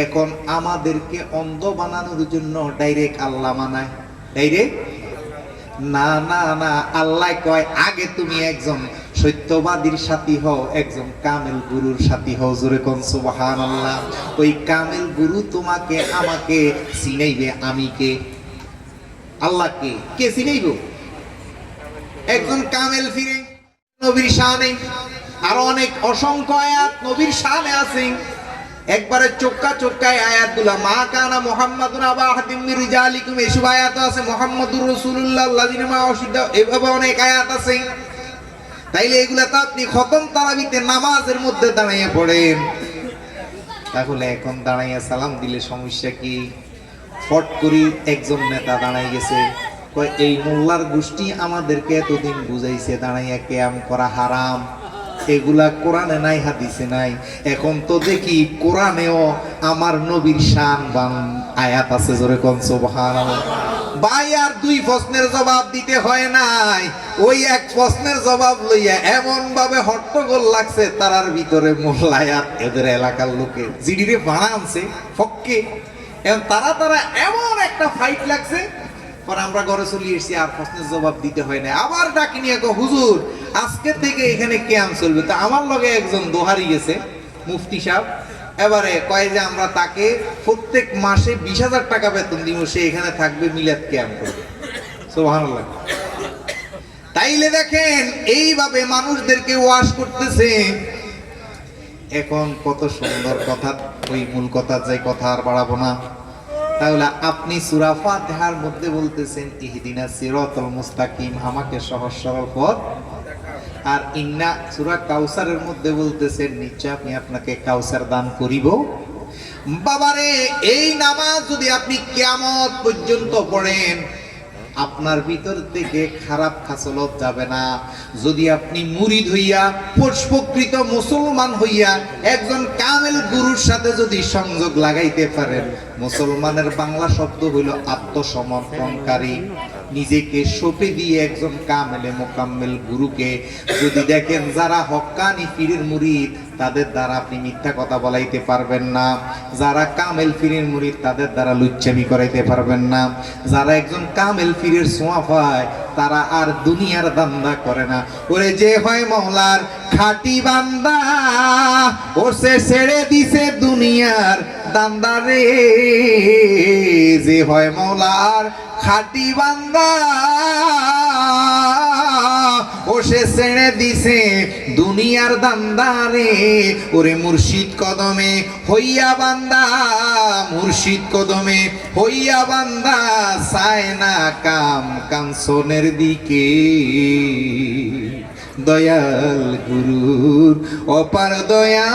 এখন আমাদেরকে অন্ধ বানানোর জন্য ডাইরেক্ট আল্লাহ মানায়। ডাইরেক্ট না না না, আল্লাহ কয় আগে তুমি একজন সত্যবাদীর সাথী হও, একজন কামেল গুরুর সাথী হও। জোরে কোন সুবহানাল্লাহ। ওই কামেল গুরু তোমাকে আমাকে চিনাইবে। আমি কে? আল্লাহকে কে চিনাইব? একজন কামেল ফিরে। নবীর শানে আরো অনেক অসংখ্য আয়াত নবীর শানে আছে। একবারে চোক্কা চোক্কায় আয়াতগুলা, মা কানা মুহাম্মাদুন আবা আহাদিম মির রিজালিকুম, এসব আয়াত আছে। মুহাম্মাদুর রাসূলুল্লাহ আল্লাযিনা মা অসিদ্ধা, এভাবে অনেক আয়াত আছে। তাইলে এগুলা তো আপনি খতম তারাবিতে নামাজের মধ্যে দাঁড়াইয়া পড়েন। তাহলে এখন দাঁড়াইয়া সালাম দিলে সমস্যা কি? ফট করি একজন নেতা দাঁড়াই গেছে, কয় এই মোল্লার গোষ্ঠী আমাদেরকে এতদিন বুঝাইছে দাঁড়াইয়া কিয়াম করা হারাম। এগুলা কোরআনে নাই, হাদিসে নাই। এখন তো দেখি কোরআনেও আমার নবীর শান বান আয়াত আছে। জোরে কোন সুবহানাল্লাহ। ভাই আর দুই প্রশ্নের জবাব দিতে হয় নাই, ওই এক প্রশ্নের জবাব লইয়া এমন ভাবে হট্টগোল লাগছে তারার ভিতরে মোল্লা আয়াত এদের এলাকার লোকে জিডিরে ভাড়া আনছে ফক্কে। এখন তারা এমন একটা ফাইট লাগছে, পরে আমরা ঘরে চলে এসেছি, আর প্রশ্নের জবাব দিতে হয় না। আবার ডাকি নিয়ে হুজুর আজকে থেকে এখানে কিয়াম চলবে। তো আমার লগে একজন দোহারি গেছে মুফতি সাহেব, এবারে কয় যে আমরা তাকে প্রত্যেক মাসে 20,000 টাকা বেতন দিব, সে এখানে থাকবে, মিলাদ কিয়াম করবে। সুবহানাল্লাহ। তাইলে দেখেন এইভাবে মানুষদেরকে ওয়াশ করতেছে। এখন কত সুন্দর কথা, ওই মূল কথা যাই, কথা আর বাড়াবো না। তাহলে আপনি সূরা ফাতিহার মধ্যে বলতেছেন ইহদিনাস সিরাতাল মুস্তাকিম, আমাকে সহজ সরল পথ। আর ইন্না সূরা কাউসারের মধ্যে বলতেছেন নিশ্চয় আমি আপনাকে কাউসার দান করিব। বাবারে, এই নামাজ যদি আপনি কিয়ামত পর্যন্ত পড়েন, আপনার ভিতর থেকে খারাপ খাসলত যাবে না। যদি আপনি মুরিদ হইয়া, প্রকৃত মুসলমান হইয়া একজন কামেল গুরুর সাথে যদি সংযোগ লাগাইতে পারেন, মুসলমানের বাংলা শব্দ হইল আত্মসমর্পণকারী। নিজেকে সঁপে দিয়ে একজন কামেলে মোকাম্মেল গুরুকে যদি দেখেন, যারা হক্কানি পীরের মুরিদ তাদের দ্বারা আপনি মিথ্যা কথা বলাইতে পারবেন না। যারা কামেল পীরের মুরিদ তাদের দ্বারা লুচ্চামি করাইতে পারবেন না। যারা একজন কামেল পীরের ছোঁয়া পায় তারা আর দুনিয়ার দান্দা করে না। ওরে যে হয় মওলার খাঁটি বান্দা, ও সে ছেড়ে দিছে দুনিয়ার দান্দা রে। যে হয় মওলার খাঁটি বান্দা, ও সে ছেড়ে দিছে দুনিয়ার দান্দা রে। ওরে মুর্শিদ কদমে হইয়া বান্দা, মুর্শিদ কদমে হইয়া বান্দা, চায় না কাম কাঞ্চনের দিকে। দয়াল গুরুর অপার দয়া,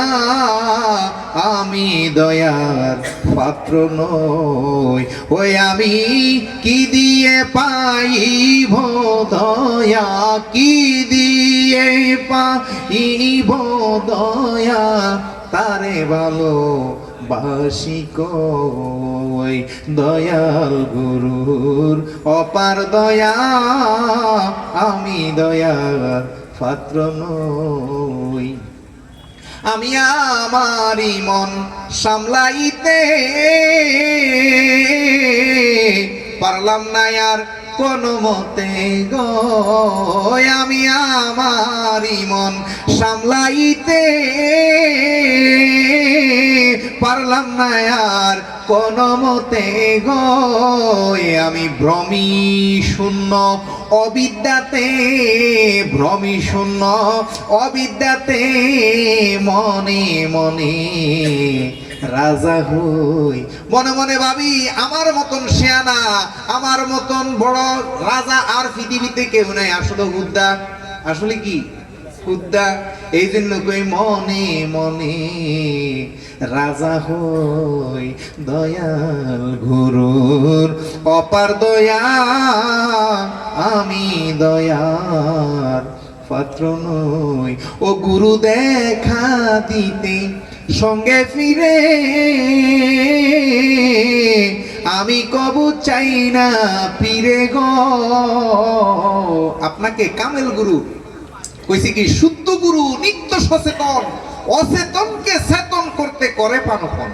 আমি দয়ার পাত্র নই। ওই আমি কি দিয়ে পাইব দয়া, কি দিয়ে পাইব দয়া, তারে ভালো বাসি কই। দয়াল গুরুর অপার দয়া, আমি দয়ার পাত্র নই। আমি আমারই মন সামলাইতে পারলাম না আর কোনো মতে গো। আমি আমারই মন সামলাইতে পারলাম না আর কোনো মতে গো। আমি ভ্রমি শূন্য অবিদ্যাতে, ভ্রমি শূন্য অবিদ্যাতে, মনে মনে রাজা হই। মনে মনে ভাবি আমার মতন শেয়ানা, আমার মতন বড় রাজা আর পৃথিবীতে কেউ নাই। আসলে হুদ্দা, আসলে কি হুদ্দা। এই জন্য কই মনে মনে রাজা হই। দয়াল গুরুর অপার দয়া, আমি দয়ার পাত্র নই। ও গুরু দেখা দিতে সঙ্গে ফিরে, আমি কবু চাই না পীরে গো। আপনাকে কামেল গুরু কইছে কি, শুদ্ধ গুরু নিত্য সচেতন, অচেতনকে চেতন করতে করে পানপন।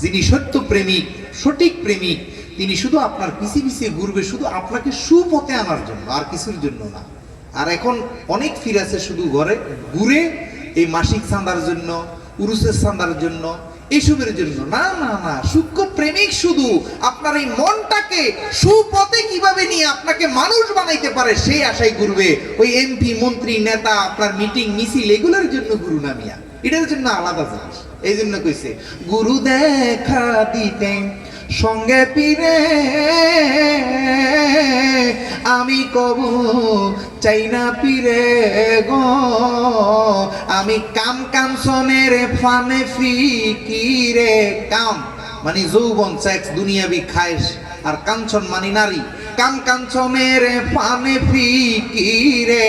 যিনি সত্য প্রেমিক, সঠিক প্রেমিক, তিনি শুধু আপনার পিছিয়ে পিছিয়ে ঘুরবে, শুধু আপনাকে সুপথে আনার জন্য, আর কিছুর জন্য না। আর এখন অনেক ফির আছে শুধু ঘরে ঘুরে এই মাসিক চাঁদার জন্য, উরুসের চাঁদার জন্য, এইসবের জন্য। না না না, সূক্ষ্ম প্রেমিক শুধু আপনার এই মনটাকে সুপথে কিভাবে নিয়ে আপনাকে মানুষ বানাইতে পারে সেই আশায় ঘুরবে। ওই এমপি, মন্ত্রী, নেতা, আপনার মিটিং, মিছিল, এগুলোর জন্য গুরু না মিয়া, এটার জন্য আলাদা জিনিস। এই জন্য কইছে গুরু দেখা দিতে সঙ্গে পীরে আমি কবু চাই না পীরে গো, আমি কাম কাঞ্চনের ফানে ফিকিরে। কাম মানে যৌবন, সেক্স, দুনিয়াবি খায়েশ, আর কাঞ্চন মানে নারী। কাম কাঞ্চনের ফানে ফিকিরে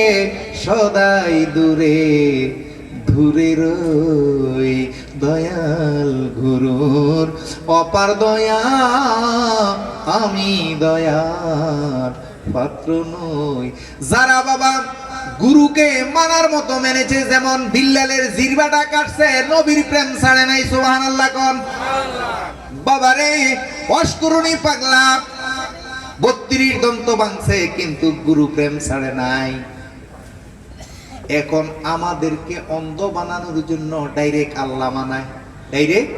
সদাই দূরে দূরে রই দয়াল গুরুর অপার দয়া, আমি দয়ার পাত্র নই। যারা বাবা গুরুকে মানার মতো মেনেছে, যেমন বিল্লালের জিরবাটা কাটছে, নবীর প্রেম ছাড়ে নাই। সুবহানাল্লাহ কোন বাবারে, অস্করণী পাগলা 32 দন্ত ভাঙছে, কিন্তু গুরু প্রেম ছাড়ে নাই। এখন আমাদেরকে অন্ধ বানানোর জন্য ডাইরেক্ট আল্লাহ মানায়। ডাইরেক্ট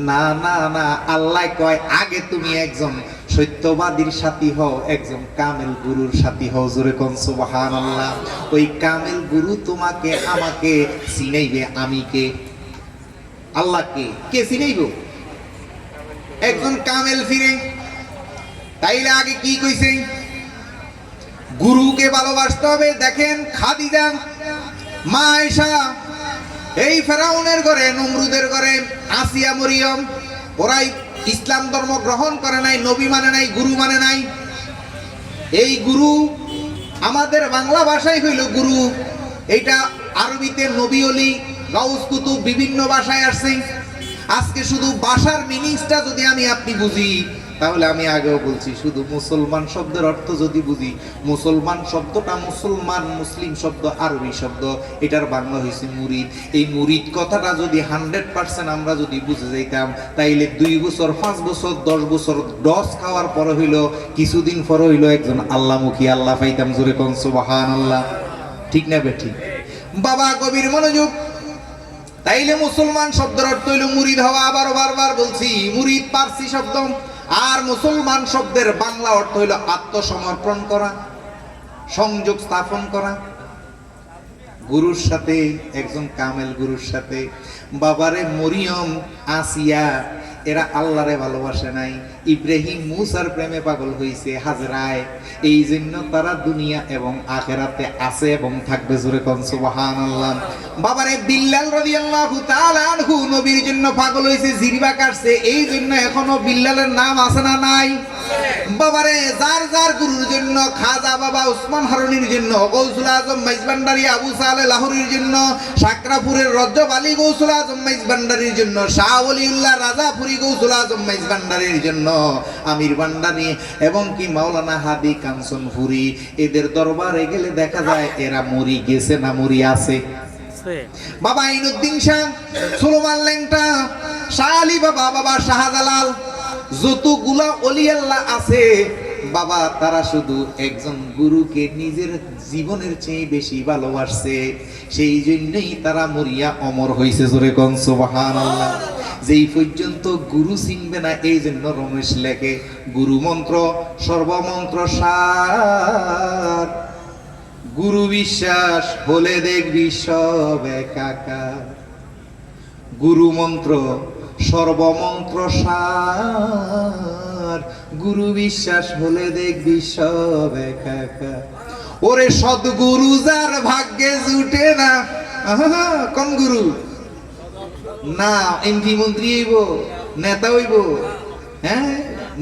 না না না, আল্লাহ কয় আগে তুমি একজন সত্যবাদীর সাথী হও, একজন কামেল গুরুর সাথী হও। জোরে কোন সুবহানাল্লাহ। ওই কামেল গুরু তোমাকে আমাকে চিনাইবে। আমি কে? আল্লাহকে কে চিনাইব? একজন কামেল ফিরে। তাইলে আগে কি কইছে? গুরুকে ভালোবাসতে হবে। দেখেন খাদিজা মা আয়েশা, এই ফেরাউনের ঘরে, নমরুদের ঘরে, আসিয়া, মরিয়ম, ওরাই ইসলাম ধর্ম গ্রহণ করে নাই, নবী মানে নাই, গুরু মানে নাই। এই গুরু আমাদের বাংলা ভাষায় হইল গুরু, এইটা আরবিতে নবী, অলি, গাউস, কুতুব বিভিন্ন ভাষায় আসছে। আজকে শুধু ভাষার মিনিংসটা যদি আমি আপনি বুঝি, তাহলে আমি আগেও বলছি, শুধু মুসলমান শব্দের অর্থ যদি বুঝি, মুসলমান শব্দটা মুসলমান, মুসলিম শব্দ আরবি শব্দ, এটার বাংলা হয়েছে মুরিদ। এই মুরিদ কথাটা যদি 100% আমরা যদি বুঝে যাইতাম, তাইলে 2 বছর, 5 বছর, 10 বছর ডস খাওয়ার পর হইল, কিছুদিন পর হইল একজন আল্লাহমুখী আল্লাহ পাইতাম। জোরে কোন সুবহানাল্লাহ। ঠিক না বেঠিক? বাবা গভীর মনোযোগ। তাইলে মুসলমান শব্দের অর্থ হইল মুরিদ হওয়া। আবারও বারবার বলছি, মুরিদ পারসি শব্দ, আর মুসলমান শব্দের বাংলা অর্থ হইল আত্মসমর্পণ করা, সংযোগ স্থাপন করা গুরুর সাথে, একজন কামেল গুরুর সাথে। বাবারে মরিয়ম, আসিয়া, এরা আল্লাহরে ভালোবাসে নাই, ইব্রাহিম মুসার প্রেমে পাগল হইছে, হাজরায়। এই জন্য তারা দুনিয়া এবং আখিরাতে আছে এবং থাকবে। জোরে কোন সুবহানাল্লাহ। বাবারে বিল্লাল রাদিয়াল্লাহু তাআলা আনহু নবীর জন্য পাগল হইছে, জিরবা কাটছে, এই জন্য এখনো বিল্লালের নাম আছে না নাই? বাবারে যার যার গুরুর জন্য, খাজা বাবা উসমান হারুনির জন্য, গৌসুল আজম মাইজভান্ডারী আবু সালেহ লাহোরীর জন্য, সাকরাপুরের রজব আলী গৌসুল আজম মাইজভান্ডারীর জন্য, শাহ ওলিউল্লাহ রাজাপুরী গৌসুল আজম মাইজভান্ডারীর জন্য, আমির ভান্ডারী এবং কি মাওলানা হাদি কাঞ্চনপুরী, এদের দরবারে গেলে দেখা যায় এরা মরি গেছে না মরি আছে। বাবা আইনুদ্দিন শাহ, সুলেমান ল্যাংটা, শাহ আলী বাবা, বাবা শাহজালাল, যতগুলা ওলি আল্লাহ আছে বাবা, তারা শুধু একজন গুরুকে নিজের জীবনের চেয়ে বেশি ভালোবাসছে, সেই জন্যই তারা মরিয়া অমর হয়েছে। জোরে কোন সুবহানাল্লাহ। যেই পর্যন্ত গুরু চিনবে না, এই জন্য রমেশ লেখে গুরু মন্ত্র সর্বমন্ত্র সার, গুরু বিশ্বাস হলে দেখবি সব একাকার। গুরু মন্ত্র সর্বমন্ত্র সার, গুরু বিশ্বাস হলে দেখবি সব একাকার। ওরে সদ্গুরু যার ভাগ্যে জুটে না, কোন গুরু না? এমপি মন্ত্রী হইব, নেতা হইব, হ্যাঁ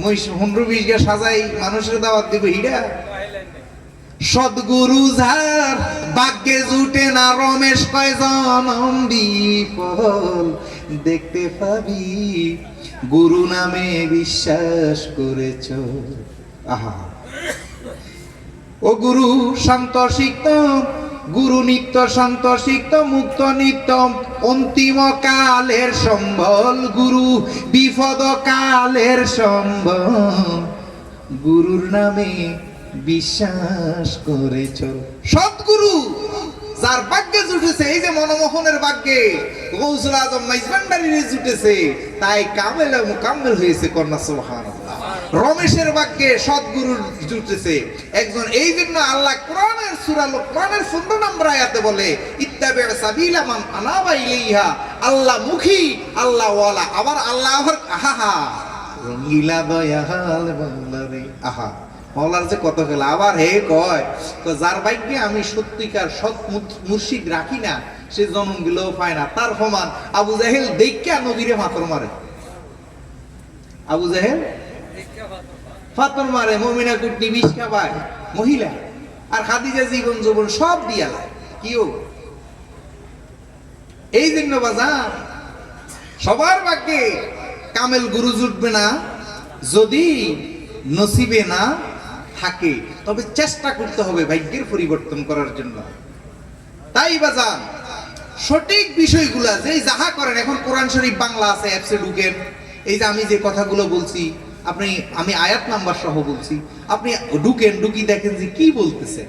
15-20 গা সাজাই মানুষের দাওয়াত দিব, হিডা সদ্গুরু যার ভাগ্যে জুটে না। রমেশ কয় জনম বিফল দেখতে পাবি, গুরু নামে বিশ্বাস করেছ। আহা, ও গুরু শান্ত সিক্ত গুরু নিত্য শান্ত সিক্ত মুক্ত নিত্য অন্তিম কালের সম্বল গুরু বিপদ কালের সম্বল গুরুর নামে বিশ্বাস করে চল। সৎগুরু যার ভাগ্যে জুটেছে, এই যে মনমোহনের ভাগ্যে গৌসুল আজম মাইজভান্ডারীর জুটেছে, তাই কামেল মুকাম্মেল হয়েছে, কন্যা সুবহানাল্লাহ। রমেশের ভাগ্যে সৎগুরুর জুটেছে একজন, এই জন্য আল্লাহ কোরআনের সূরা লোকমানের 15 নম্বর আয়াতে বলে ইত্তাবি সাবিলা মান আনাবা ইলাইহা, আল্লাহ মুখী, আল্লাহ ওয়ালা। আবার আল্লাহ আহা রঙ্গিলা দয়াল বাংলারে, আহা মাওলার যে কত খেলা। আবার হে কয় তো যার ভাগ্যে আমি সত্যিকার সৎ মুর্শিদ রাখি না, সে জন্ম গেলেও পায় না। তার সমান আবু জাহেল দেখা নবীরে ফাতর মারে, আবু জাহেল ফাতর মারে, মুমিনা কুটনি বিষ খাবায় মহিলা, আর খাদিজা জীবন যৌবন সব দিয়া লায়। কিও এই জন্য বাজার সবার ভাগ্যে কামেল গুরু জুটবে না, যদি নসিবে না থাকে, তবে চেষ্টা করতে হবে ভাগ্যের পরিবর্তন করার জন্য। তাই বাজান সঠিক বিষয়গুলা যেই যাহা করেন, এখন কোরআন শরীফ বাংলা আছে, অ্যাপসে ঢুকেন, এই যে আমি যে কথাগুলো বলছি, আমি আয়াত নাম্বার সহ বলছি, আপনি ঢুকেন, ঢুকি দেখেন যে কি বলতেছে।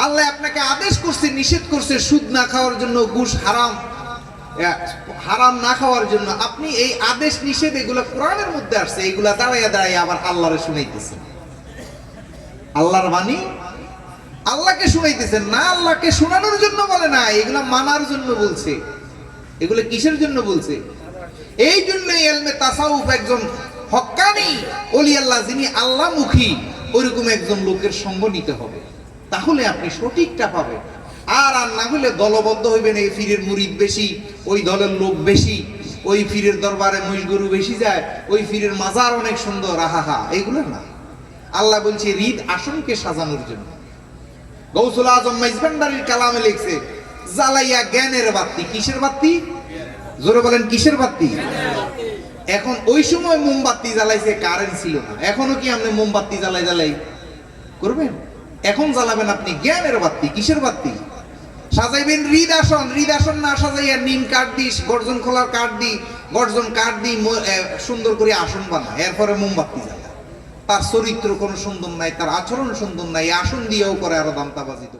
আল্লাহ আপনাকে আদেশ করছে, নিষেধ করছে সুদ না খাওয়ার জন্য, ঘুষ হারাম না খাওয়ার জন্য। আপনি এই আদেশ নিষেধ এগুলো কোরআনের মধ্যে আসছে, এগুলা দাঁড়াইয়া দাঁড়াইয়া আবার আল্লাহরে শুনাইতেছেন। আল্লাহর বাণী আল্লাহকে শুনাইতেছেন না, আল্লাহকে শোনানোর জন্য বলে না, এগুলা মানার জন্য বলছে। এগুলো কিসের জন্য বলছে? এই জন্যই ইলমে তাসাউফ একজন হক্কানি ওলি আল্লাহ, যিনি আল্লাহমুখী, ওইরকম একজন লোকের সঙ্গ নিতে হবে, তাহলে আপনি সঠিকটা পাবেন। আর না হলে দলবদ্ধ হইবেন, এই পীরের মুরিদ বেশি, ওই দলের লোক বেশি, ওই পীরের দরবারে মহিষ গরু বেশি যায়, ওই পীরের মাজার অনেক সুন্দর, আহা, এইগুলো না। আল্লাহ বলছে হৃদ আসনকে সাজানোর জন্য। গৌসুল আজম মাইজভান্ডারীর কালামে লিখছে জ্বালাইয়া জ্ঞানের বাতি। কিসের বাতি? জোরে বলেন কিসের বাতি? এখন ওই সময় মোমবাতি জ্বালাইছে, কারেন্ট ছিল না। এখনো কি আপনি মোমবাতি জ্বালাই করবেন? এখন জ্বালাবেন আপনি জ্ঞানের বাতি। কিসের বাতি? সাজাইবেন হৃদ আসন। হৃদ আসন না সাজাইয়া নিম কাঠ দিস, গর্জন খোলার কাঠ দি, গর্জন কাঠ দি সুন্দর করে আসন বানা, এরপরে মোমবাতি জ্বালা। তার চরিত্র কোনো সুন্দর নাই, তার আচরণ সুন্দর নাই, আসন দিয়েও করে আরো দামতাবাজি তো।